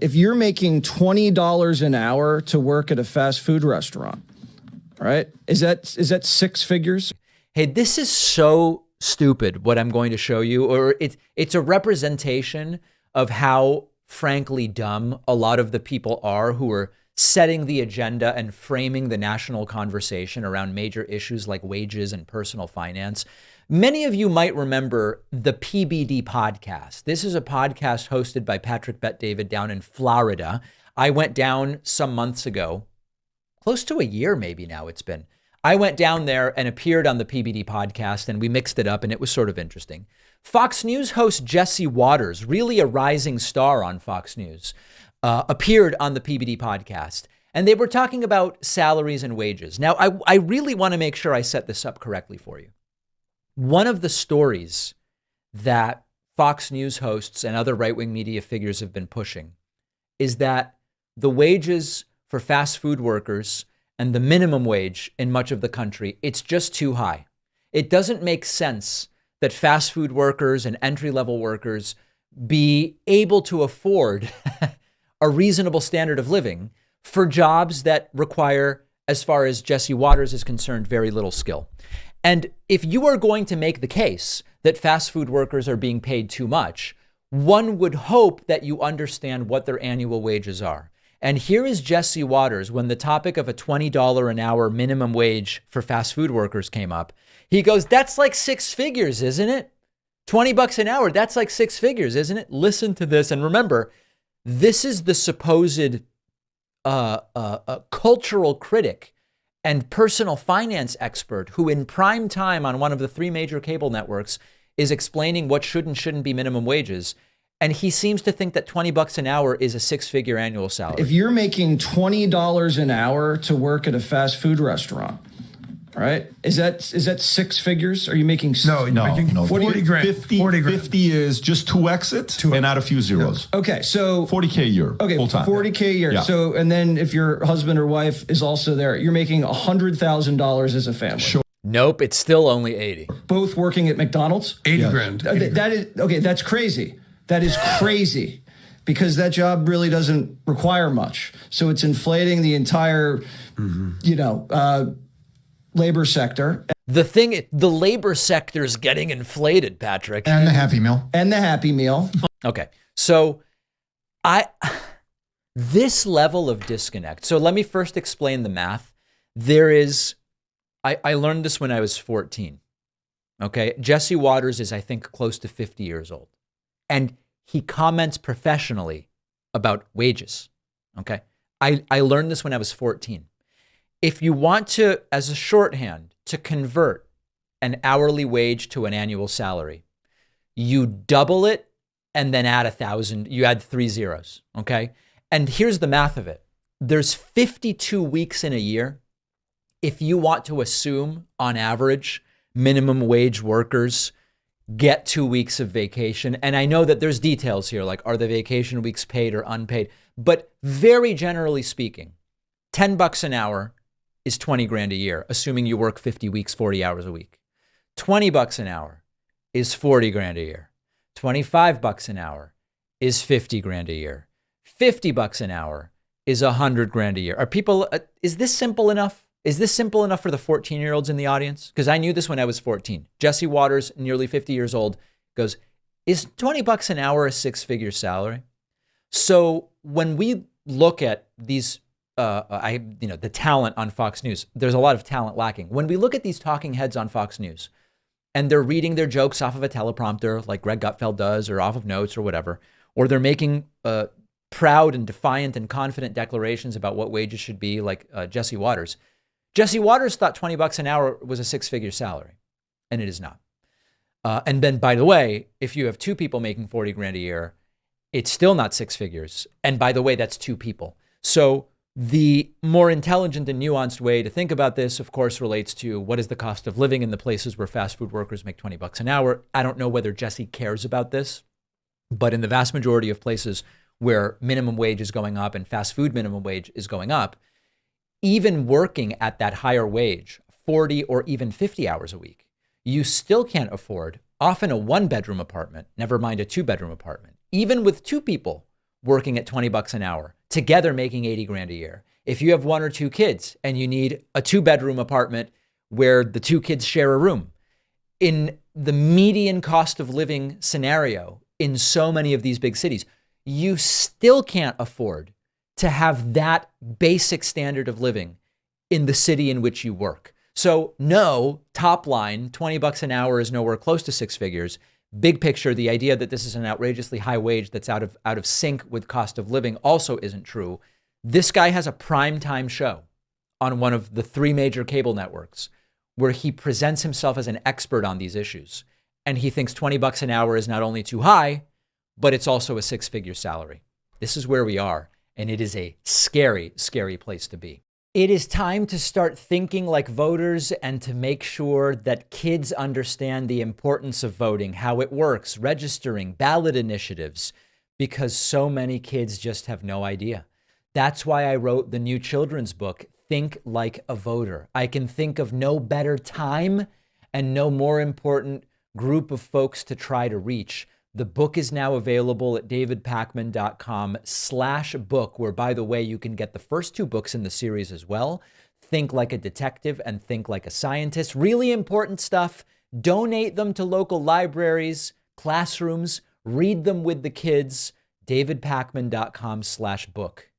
if you're making $20 an hour to work at a fast food restaurant, right? Is that six figures? Hey, this is so stupid what I'm going to show you, or it's a representation of how frankly dumb a lot of the people are who are setting the agenda and framing the national conversation around major issues like wages and personal finance. Many of you might remember the PBD podcast. This is a podcast hosted by Patrick Bet-David down in Florida. I went down some months ago, close to a year maybe now it's been. I went down there and appeared on the PBD podcast, and we mixed it up, and it was sort of interesting. Fox News host Jesse Waters, really a rising star on Fox News, appeared on the PBD podcast, and they were talking about salaries and wages. Now, I really want to make sure I set this up correctly for you. One of the stories that Fox News hosts and other right-wing media figures have been pushing is that the wages for fast food workers and the minimum wage in much of the country, it's just too high. It doesn't make sense that fast food workers and entry-level workers be able to afford a reasonable standard of living for jobs that require, as far as Jesse Waters is concerned, very little skill. And if you are going to make the case that fast food workers are being paid too much, one would hope that you understand what their annual wages are. And here is Jesse Waters when the topic of a $20 an hour minimum wage for fast food workers came up. He goes, that's like six figures, isn't it? $20 an hour, that's like six figures, isn't it? Listen to this. And remember, this is the supposed cultural critic and personal finance expert who in prime time on one of the three major cable networks is explaining what should and shouldn't be minimum wages. And he seems to think that $20 an hour is a six-figure annual salary. If you're making $20 an hour to work at a fast food restaurant, all right, is that six figures? Are you making No. 40 grand. 50 is just two exits and add a few zeros. Yeah. Okay, so 40K a year. Okay, full time. 40K a year. Yeah. So, and then if your husband or wife is also there, you're making $100,000 as a family. Sure. Nope, it's still only 80. Both working at McDonald's? 80 grand. That is okay. That's crazy. That is crazy, because that job really doesn't require much. So it's inflating the entire, labor sector. The labor sector is getting inflated, Patrick. And the Happy Meal. And the Happy Meal. Okay, so this level of disconnect. So let me first explain the math. I learned this when I was 14. Okay, Jesse Waters is, I think, close to 50 years old. And he comments professionally about wages, okay? I learned this when I was 14. If you want to, as a shorthand, to convert an hourly wage to an annual salary, you double it and then add 1,000, you add 3 zeros, okay? And here's the math of it. There's 52 weeks in a year. If you want to assume, on average, minimum wage workers get 2 weeks of vacation. And I know that there's details here, like are the vacation weeks paid or unpaid, but very generally speaking, $10 an hour is 20 grand a year, assuming you work 50 weeks, 40 hours a week. $20 an hour is 40 grand a year. $25 an hour is 50 grand a year. $50 an hour is 100 grand a year. Are people, is this simple enough? Is this simple enough for the 14-year-olds in the audience? Because I knew this when I was 14. Jesse Waters, nearly 50 years old, goes, is $20 an hour a six-figure salary? So when we look at these, the talent on Fox News, there's a lot of talent lacking. When we look at these talking heads on Fox News, and they're reading their jokes off of a teleprompter, like Greg Gutfeld does, or off of notes or whatever, or they're making proud and defiant and confident declarations about what wages should be, like Jesse Waters. Jesse Waters thought $20 an hour was a six-figure salary, and it is not. And then, by the way, if you have two people making 40 grand a year, it's still not six figures. And by the way, that's two people. So the more intelligent and nuanced way to think about this, of course, relates to what is the cost of living in the places where fast food workers make $20 an hour. I don't know whether Jesse cares about this, but in the vast majority of places where minimum wage is going up and fast food minimum wage is going up, even working at that higher wage, 40 or even 50 hours a week, you still can't afford often a one-bedroom apartment, never mind a two-bedroom apartment. Even with two people working at 20 bucks an hour, together making 80 grand a year. If you have 1 or 2 kids and you need a 2-bedroom apartment where the 2 kids share a room, in the median cost of living scenario in so many of these big cities, you still can't afford to have that basic standard of living in the city in which you work. So no, top line, 20 bucks an hour is nowhere close to 6 figures. Big picture, the idea that this is an outrageously high wage that's out of sync with cost of living also isn't true. This guy has a primetime show on one of the 3 major cable networks where he presents himself as an expert on these issues. And he thinks 20 bucks an hour is not only too high, but it's also a 6-figure salary. This is where we are, and it is a scary, scary place to be. It is time to start thinking like voters and to make sure that kids understand the importance of voting, how it works, registering, ballot initiatives, because so many kids just have no idea. That's why I wrote the new children's book, Think Like a Voter. I can think of no better time and no more important group of folks to try to reach. The book is now available at davidpakman.com/book, where, by the way, you can get the first 2 books in the series as well. Think Like a Detective and Think Like a Scientist. Really important stuff. Donate them to local libraries, classrooms, read them with the kids. davidpakman.com/book.